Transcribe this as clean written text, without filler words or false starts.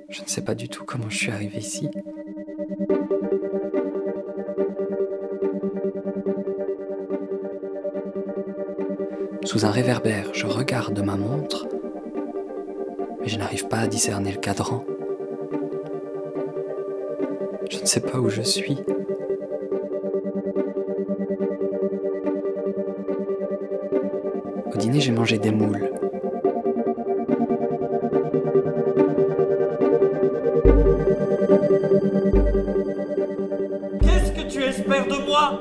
Je ne sais pas du tout comment je suis arrivé ici. Sous un réverbère, je regarde ma montre, mais je n'arrive pas à discerner le cadran. Je ne sais pas où je suis. Au dîner, j'ai mangé des moules. Qu'est-ce que tu espères de moi?